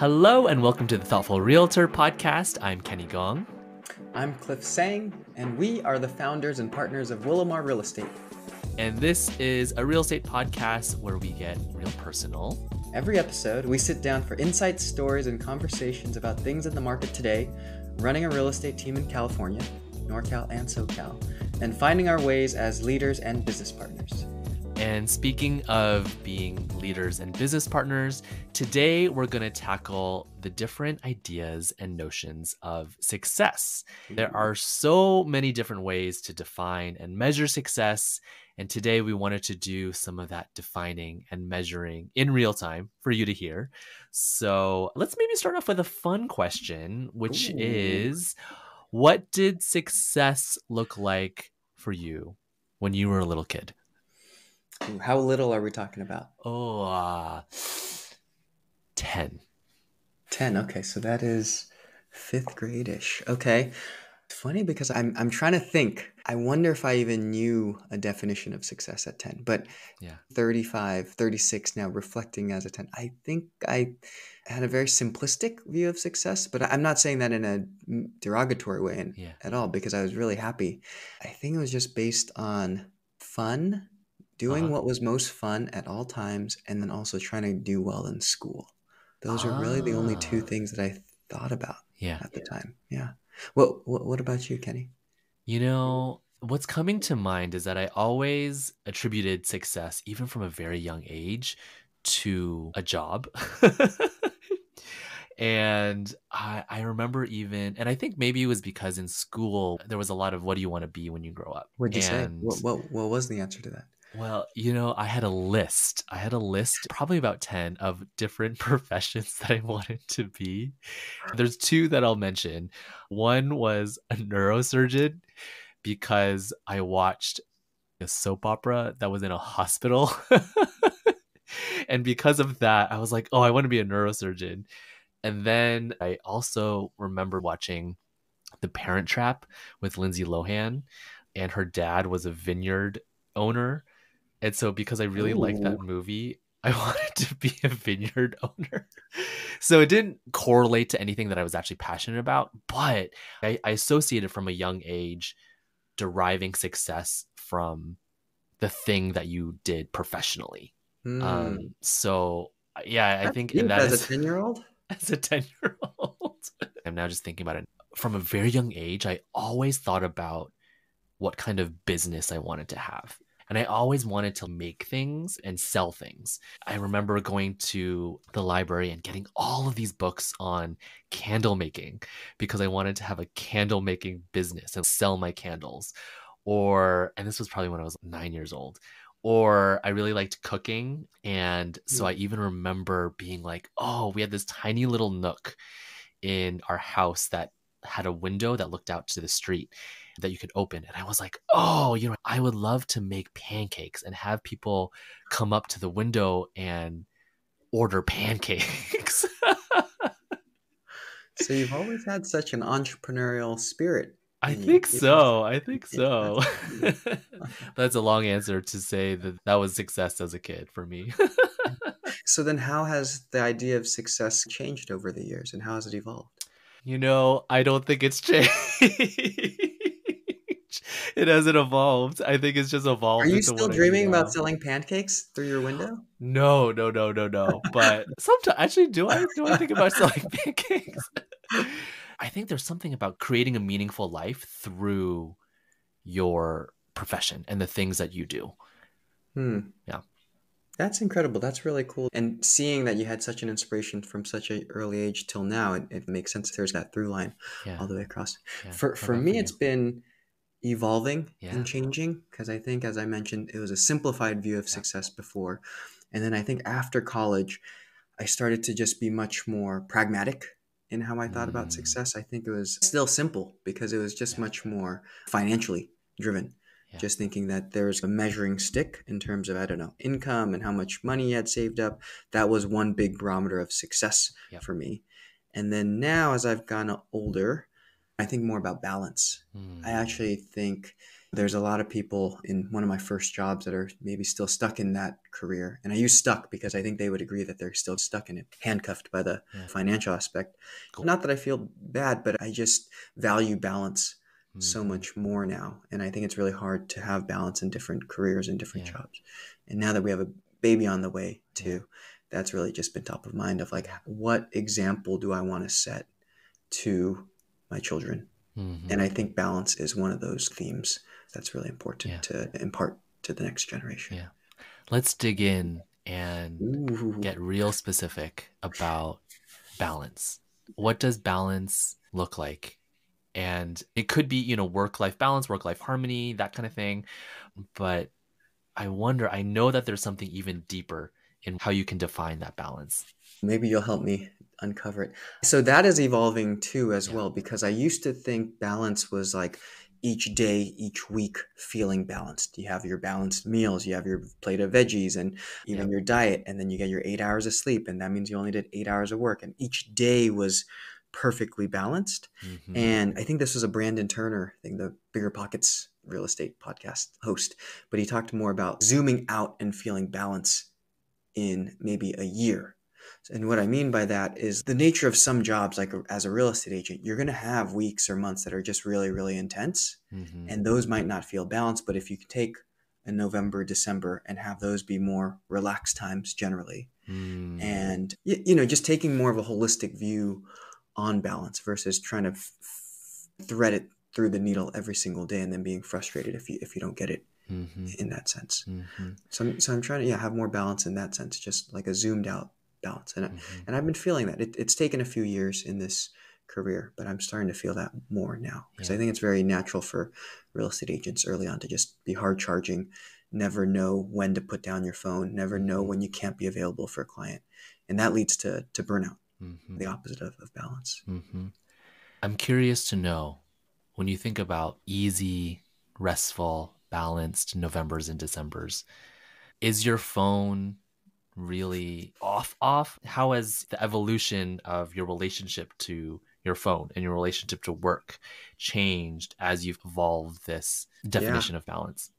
Hello and welcome to the Thoughtful Realtor podcast. I'm Kenny Gong. I'm Cliff Tsang, and we are the founders and partners of Willamar Real Estate. And this is a real estate podcast where we get real personal. Every episode, we sit down for insights, stories, and conversations about things in the market today, running a real estate team in California, NorCal and SoCal, and finding our ways as leaders and business partners. And speaking of being leaders and business partners, today we're going to tackle the different ideas and notions of success. There are so many different ways to define and measure success. And today we wanted to do some of that defining and measuring in real time for you to hear. So let's maybe start off with a fun question, which is, what did success look like for you when you were a little kid? How little are we talking about? 10. 10. Okay, so that is fifth grade-ish. Okay. It's funny because I'm trying to think. I wonder if I even knew a definition of success at 10, but Yeah. 35, 36 now, reflecting as a 10. I think I had a very simplistic view of success, but I'm not saying that in a derogatory way at all, because I was really happy. I think it was just based on fun, doing what was most fun at all times, and then also trying to do well in school. Those are really the only two things that I thought about at the time. Yeah. What about you, Kenny? You know, what's coming to mind is that I always attributed success, even from a very young age, to a job. And I remember even, and I think maybe it was because in school, there was a lot of, what do you want to be when you grow up? What'd you say? What was the answer to that? Well, you know, I had a list, probably about 10 of different professions that I wanted to be. There's two that I'll mention. One was a neurosurgeon, because I watched a soap opera that was in a hospital. And because of that, I was like, oh, I want to be a neurosurgeon. And then I also remember watching The Parent Trap with Lindsay Lohan, and her dad was a vineyard owner. And so because I really liked that movie, I wanted to be a vineyard owner. So it didn't correlate to anything that I was actually passionate about, but I associated from a young age deriving success from the thing that you did professionally. So yeah, I think that as a 10-year-old? As a 10-year-old. I'm now just thinking about it. From a very young age, I always thought about what kind of business I wanted to have. And I always wanted to make things and sell things. I remember going to the library and getting all of these books on candle making, because I wanted to have a candle making business and sell my candles. And this was probably when I was 9 years old. Or I really liked cooking. And so I even remember being like, oh, we had this tiny little nook in our house that had a window that looked out to the street that you could open. And I was like, oh, you know, I would love to make pancakes and have people come up to the window and order pancakes. So you've always had such an entrepreneurial spirit. I think so. That's a long answer to say that was success as a kid for me. So then how has the idea of success changed over the years, and how has it evolved? You know, I don't think it's changed. It hasn't evolved. I think it's just evolved. Are you still dreaming about selling pancakes through your window? No. But sometimes, actually, do I think about selling pancakes? I think there's something about creating a meaningful life through your profession and the things that you do. Yeah. That's incredible. That's really cool. And seeing that you had such an inspiration from such an early age till now, it makes sense. There's that through line all the way across. Yeah. For me, it's been evolving and changing, because I think, as I mentioned, it was a simplified view of success before. And then I think after college, I started to just be much more pragmatic in how I thought about success. I think it was still simple, because it was just much more financially driven. Just thinking that there's a measuring stick in terms of, I don't know, income and how much money you had saved up. That was one big barometer of success for me. And then now, as I've gotten older, I think more about balance. I actually think There's a lot of people in one of my first jobs that are maybe still stuck in that career. And I use stuck because I think they would agree that they're still stuck in it, handcuffed by the financial aspect. Cool. Not that I feel bad, but I just value balance so much more now. And I think it's really hard to have balance in different careers and different jobs. And now that we have a baby on the way too, that's really just been top of mind of like, what example do I want to set to my children? And I think balance is one of those themes that's really important to impart to the next generation. Yeah. Let's dig in and get real specific about balance. What does balance look like? And it could be, work-life balance, work-life harmony, that kind of thing. But I wonder, I know that there's something even deeper in how you can define that balance. Maybe you'll help me uncover it. So that is evolving too as well, because I used to think balance was like each day, each week feeling balanced. You have your balanced meals, you have your plate of veggies and even your diet, and then you get your 8 hours of sleep. And that means you only did 8 hours of work. And each day was perfectly balanced. And I think this was a Brandon Turner thing, the Bigger Pockets real estate podcast host, but he talked more about zooming out and feeling balance in maybe a year. And what I mean by that is the nature of some jobs, like as a real estate agent, you're going to have weeks or months that are just really, really intense. And those might not feel balanced. But if you take a November, December and have those be more relaxed times generally, and, just taking more of a holistic view on balance versus trying to thread it through the needle every single day and then being frustrated if you don't get it in that sense. So I'm trying to have more balance in that sense, just like a zoomed out balance. And I've been feeling that. It's taken a few years in this career, but I'm starting to feel that more now because I think it's very natural for real estate agents early on to just be hard charging, never know when to put down your phone, never know when you can't be available for a client. And that leads to burnout, the opposite of balance. I'm curious to know, when you think about easy, restful, balanced Novembers and Decembers, is your phone really off? How has the evolution of your relationship to your phone and your relationship to work changed as you've evolved this definition of balance?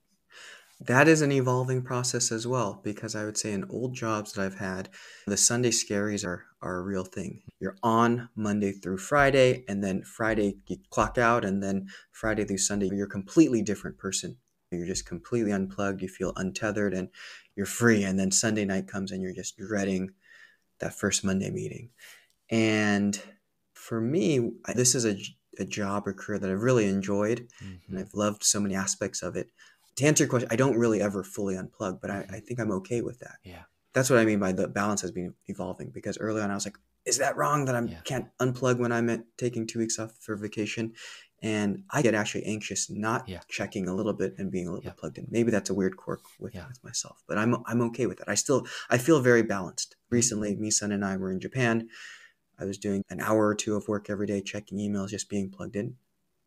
That is an evolving process as well, because I would say in old jobs that I've had, the Sunday scaries are a real thing. You're on Monday through Friday, and then Friday you clock out, and then Friday through Sunday, you're a completely different person. You're just completely unplugged, you feel untethered, and you're free. And then Sunday night comes and you're just dreading that first Monday meeting. And for me, this is a job or career that I've really enjoyed, and I've loved so many aspects of it. To answer your question, I don't really ever fully unplug, but I think I'm okay with that. Yeah. That's what I mean by the balance has been evolving, because early on I was like, is that wrong that I can't unplug when I'm taking 2 weeks off for vacation? And I get actually anxious not checking a little bit and being a little bit plugged in. Maybe that's a weird quirk with myself, but I'm okay with it. I feel very balanced. Recently, Misan and I were in Japan. I was doing an hour or two of work every day, checking emails, just being plugged in.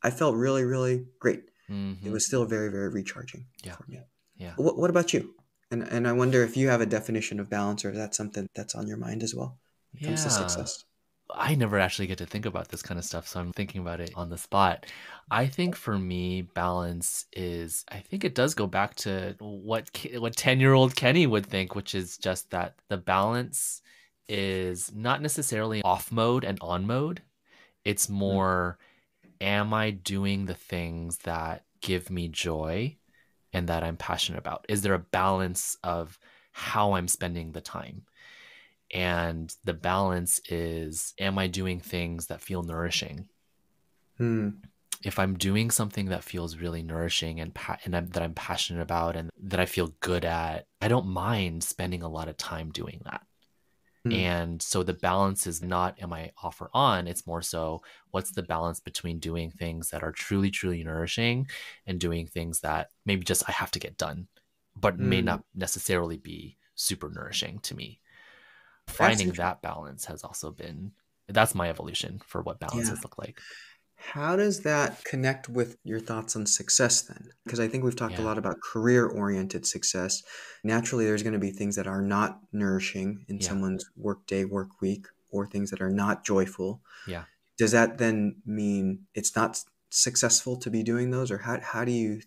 I felt really, really great. It was still very, very recharging for me. Yeah. What about you? And I wonder if you have a definition of balance, or is that something that's on your mind as well when it comes to success? I never actually get to think about this kind of stuff, so I'm thinking about it on the spot. I think for me, balance is, I think it does go back to what 10-year-old Kenny would think, which is just that the balance is not necessarily off mode and on mode. It's more, am I doing the things that give me joy and that I'm passionate about? Is there a balance of how I'm spending the time? And the balance is, am I doing things that feel nourishing? If I'm doing something that feels really nourishing and that I'm passionate about and that I feel good at, I don't mind spending a lot of time doing that. And so the balance is not, am I off or on? It's more so, what's the balance between doing things that are truly, truly nourishing and doing things that maybe just I have to get done, but may not necessarily be super nourishing to me. Finding that balance has also been, that's my evolution for what balances look like. How does that connect with your thoughts on success then? Because I think we've talked a lot about career-oriented success. Naturally, there's going to be things that are not nourishing in someone's work day, work week, or things that are not joyful. Yeah. Does that then mean it's not successful to be doing those? Or how do you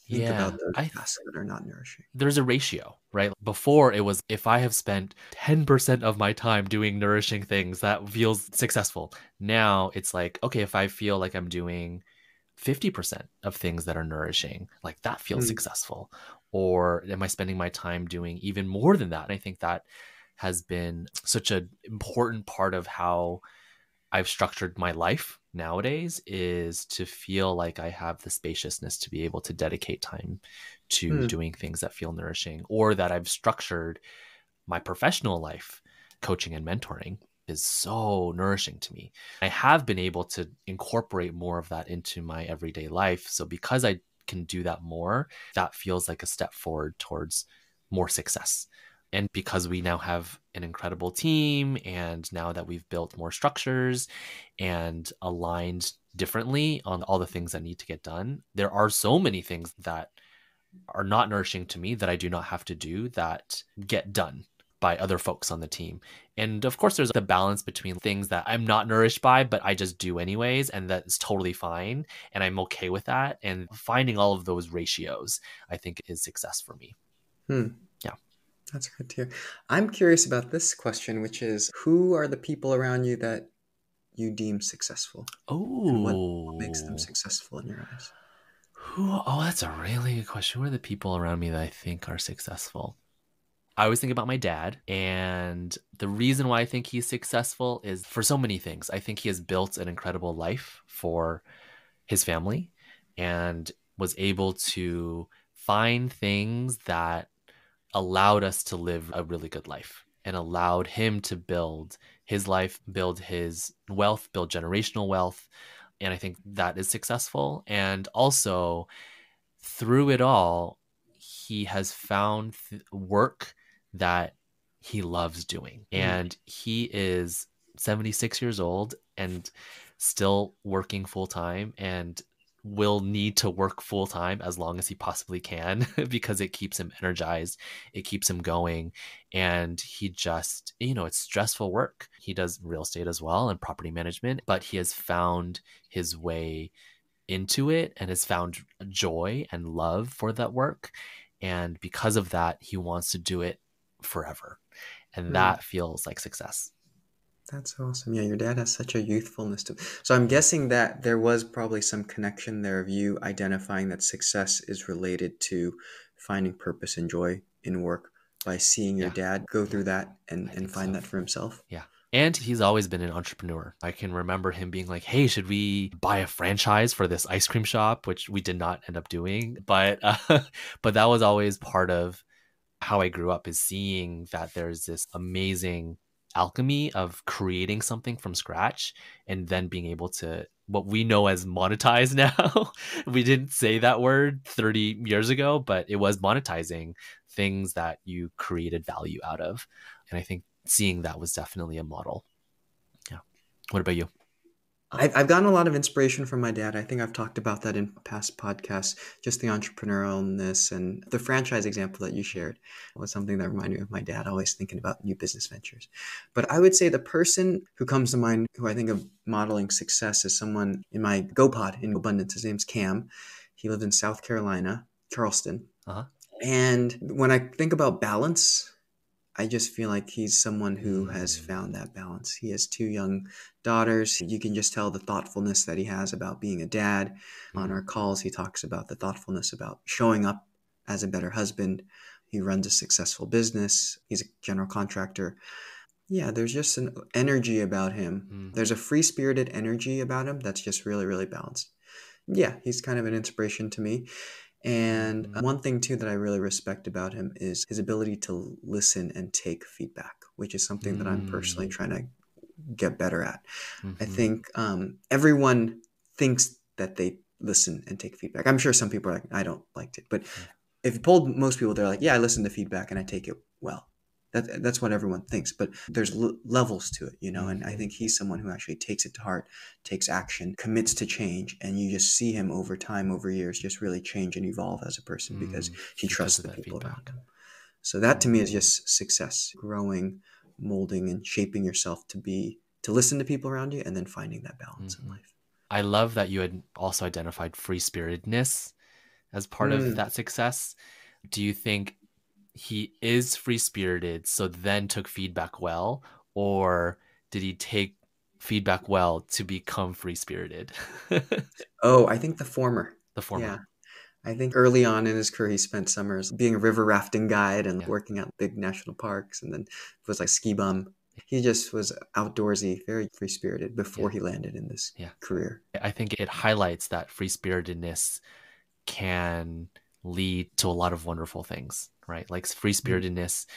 think Yeah. about those tasks that are not nourishing? There's a ratio, right? Before it was if I have spent 10% of my time doing nourishing things, that feels successful. Now it's like, okay, if I feel like I'm doing 50% of things that are nourishing, like that feels Mm, successful. Or am I spending my time doing even more than that? And I think that has been such an important part of how I've structured my life nowadays, is to feel like I have the spaciousness to be able to dedicate time to mm, doing things that feel nourishing, or that I've structured my professional life. Coaching and mentoring is so nourishing to me. I have been able to incorporate more of that into my everyday life. So because I can do that more, that feels like a step forward towards more success. And because we now have an incredible team, and now that we've built more structures and aligned differently on all the things that need to get done, there are so many things that are not nourishing to me that I do not have to do that get done by other folks on the team. And of course, there's the balance between things that I'm not nourished by, but I just do anyways, and that's totally fine. And I'm okay with that. And finding all of those ratios, I think, is success for me. mm. Yeah. That's good to hear. I'm curious about this question, which is, who are the people around you that you deem successful? And what makes them Oh, successful in your eyes? oh, that's a really good question. Who are the people around me that I think are successful? I always think about my dad, and the reason why I think he's successful is for so many things. I think he has built an incredible life for his family and was able to find things that allowed us to live a really good life, and allowed him to build his life, build his wealth, build generational wealth. And I think that is successful. And also, through it all, he has found work that he loves doing. Mm, And he is 76 years old and still working full time, and will need to work full time as long as he possibly can because it keeps him energized, it keeps him going. And he just, it's stressful work. He does real estate as well and property management, but he has found his way into it and has found joy and love for that work. And because of that, he wants to do it forever. And mm. that feels like success. That's awesome. Yeah, your dad has such a youthfulness to. So I'm guessing that there was probably some connection there of you identifying that success is related to finding purpose and joy in work by seeing your Yeah, dad go through that I and think find so. that for himself. Yeah. And he's always been an entrepreneur. I can remember him being like, hey, should we buy a franchise for this ice cream shop, which we did not end up doing. But that was always part of how I grew up, is seeing that there's this amazing alchemy of creating something from scratch and then being able to, what we know as monetize now. We didn't say that word 30 years ago, but it was monetizing things that you created value out of. And I think seeing that was definitely a model. Yeah. What about you? I've gotten a lot of inspiration from my dad. I think I've talked about that in past podcasts. Just the entrepreneurialness and the franchise example that you shared was something that reminded me of my dad, always thinking about new business ventures. But I would say the person who comes to mind who I think of modeling success is someone in my GoPod in abundance. His name's Cam. He lives in South Carolina, Charleston. Uh-huh. And when I think about balance, I just feel like he's someone who has Mm, found that balance. He has two young daughters. You can just tell the thoughtfulness that he has about being a dad. On mm, our calls, he talks about the thoughtfulness about showing up as a better husband. He runs a successful business. He's a general contractor. Yeah, there's just an energy about him. mm, There's a free spirited energy about him that's just really, really balanced. Yeah, he's kind of an inspiration to me. And mm, one thing too that I really respect about him is his ability to listen and take feedback, which is something that I'm personally mm, trying to get better at. I mm-hmm. think everyone thinks that they listen and take feedback. I'm sure some people are like, I don't like it, but Yeah. if you polled most people, they're like, yeah, I listen to feedback and I take it well. That's what everyone thinks, but there's levels to it, and I Mm-hmm. think he's someone who actually takes it to heart, takes action, commits to change, and you just see him over time, over years, just really change and evolve as a person because he Because trusts of the that people around feedback. him. So that to me is Mm, just success, growing, molding, and shaping yourself to listen to people around you, and then finding that balance in mhm. life. I love that you had also identified free spiritedness, as part of that success? Do you think he is free-spirited, so then took feedback well, or did he take feedback well to become free-spirited? Oh, I think the former. The Yeah. former. I think early on in his career, he spent summers being a river rafting guide and working at big national parks, and then was like ski bum. He just was outdoorsy, very free-spirited before he landed in this career. I think it highlights that free-spiritedness can lead to a lot of wonderful things, right? Like free-spiritedness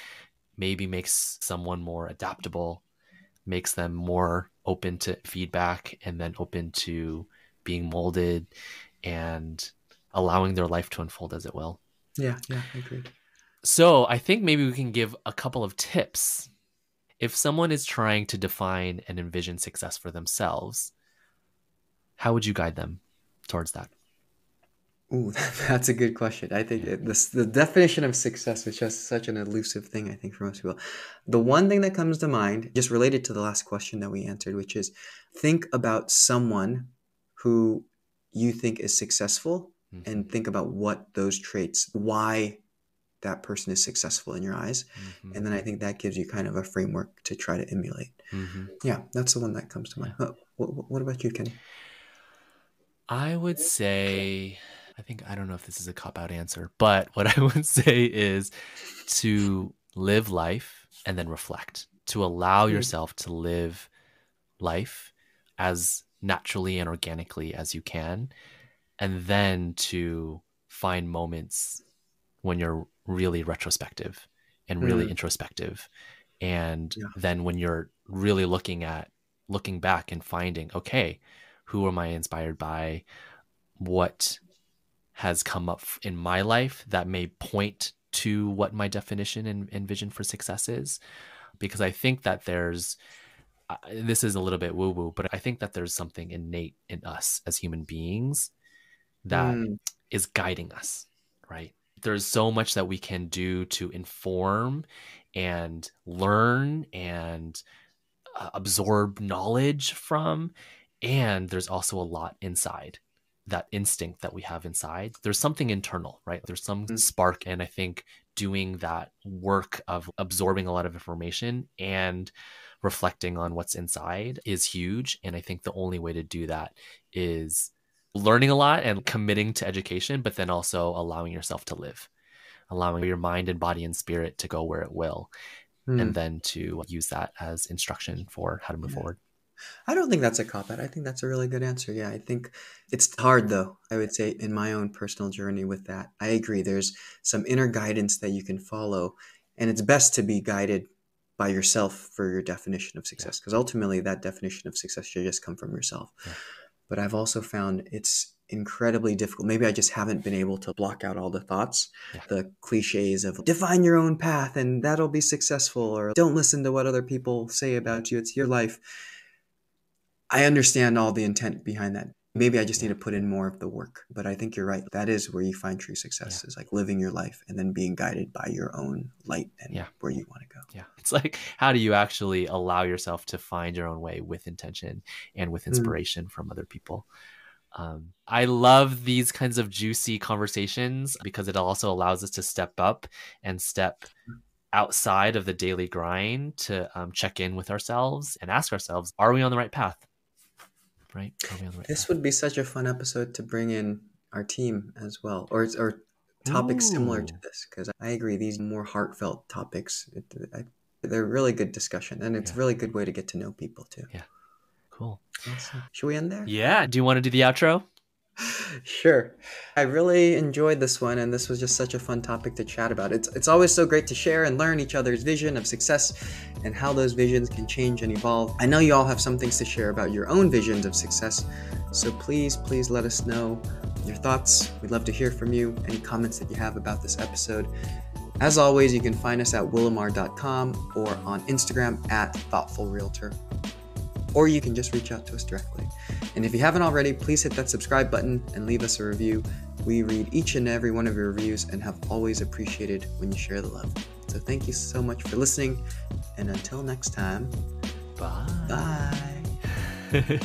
maybe makes someone more adaptable, makes them more open to feedback, and then open to being molded and allowing their life to unfold as it will. Yeah, agreed. So I think maybe we can give a couple of tips. If someone is trying to define and envision success for themselves, how would you guide them towards that? Ooh, that's a good question. I think the definition of success is just such an elusive thing, I think, for most people. The one thing that comes to mind, just related to the last question that we answered, which is think about someone who you think is successful and think about what those traits, why that person is successful in your eyes. And then I think that gives you kind of a framework to try to emulate. Yeah, that's the one that comes to mind. What about you, Kenny? I would say, I don't know if this is a cop-out answer, but what I would say is to live life and then reflect, to allow yourself to live life as naturally and organically as you can, and then to find moments when you're really retrospective and really introspective. And then when you're really looking back and finding, okay, who am I inspired by? What has come up in my life that may point to what my definition and vision for success is? Because I think that this is a little bit woo-woo, but I think that there's something innate in us as human beings that is guiding us, right? There's so much that we can do to inform and learn and absorb knowledge from. And there's also a lot inside, that instinct that we have inside. There's something internal, right? There's some spark. And I think doing that work of absorbing a lot of information and reflecting on what's inside is huge. And I think the only way to do that is learning a lot and committing to education, but then also allowing yourself to live, allowing your mind and body and spirit to go where it will, and then to use that as instruction for how to move forward. I don't think that's a cop-out. I think that's a really good answer. Yeah, I think it's hard, though, I would say, in my own personal journey with that. I agree. There's some inner guidance that you can follow, and it's best to be guided by yourself for your definition of success, because ultimately that definition of success should just come from yourself. But I've also found it's incredibly difficult. Maybe I just haven't been able to block out all the thoughts, the cliches of define your own path and that'll be successful, or don't listen to what other people say about you. It's your life. I understand all the intent behind that. Maybe I just need to put in more of the work. But I think you're right. That is where you find true success, is like living your life and then being guided by your own light and where you want to go. Yeah. It's like, how do you actually allow yourself to find your own way with intention and with inspiration from other people? I love these kinds of juicy conversations because it also allows us to step up and step outside of the daily grind to check in with ourselves and ask ourselves, are we on the right path? Right? This would be such a fun episode to bring in our team as well, or topics similar to this, because I agree, these more heartfelt topics, they're really good discussion, and it's a really good way to get to know people too. Yeah. Cool. Awesome. Should we end there? Yeah. Do you want to do the outro? Sure. I really enjoyed this one, and this was just such a fun topic to chat about. It's always so great to share and learn each other's vision of success and how those visions can change and evolve. I know you all have some things to share about your own visions of success, so please let us know your thoughts. We'd love to hear from you, any comments that you have about this episode. As always, you can find us at willamar.com or on Instagram at thoughtfulrealtor, or you can just reach out to us directly. And if you haven't already, please hit that subscribe button and leave us a review. We read each and every one of your reviews and have always appreciated when you share the love. So thank you so much for listening, and until next time, bye. Bye.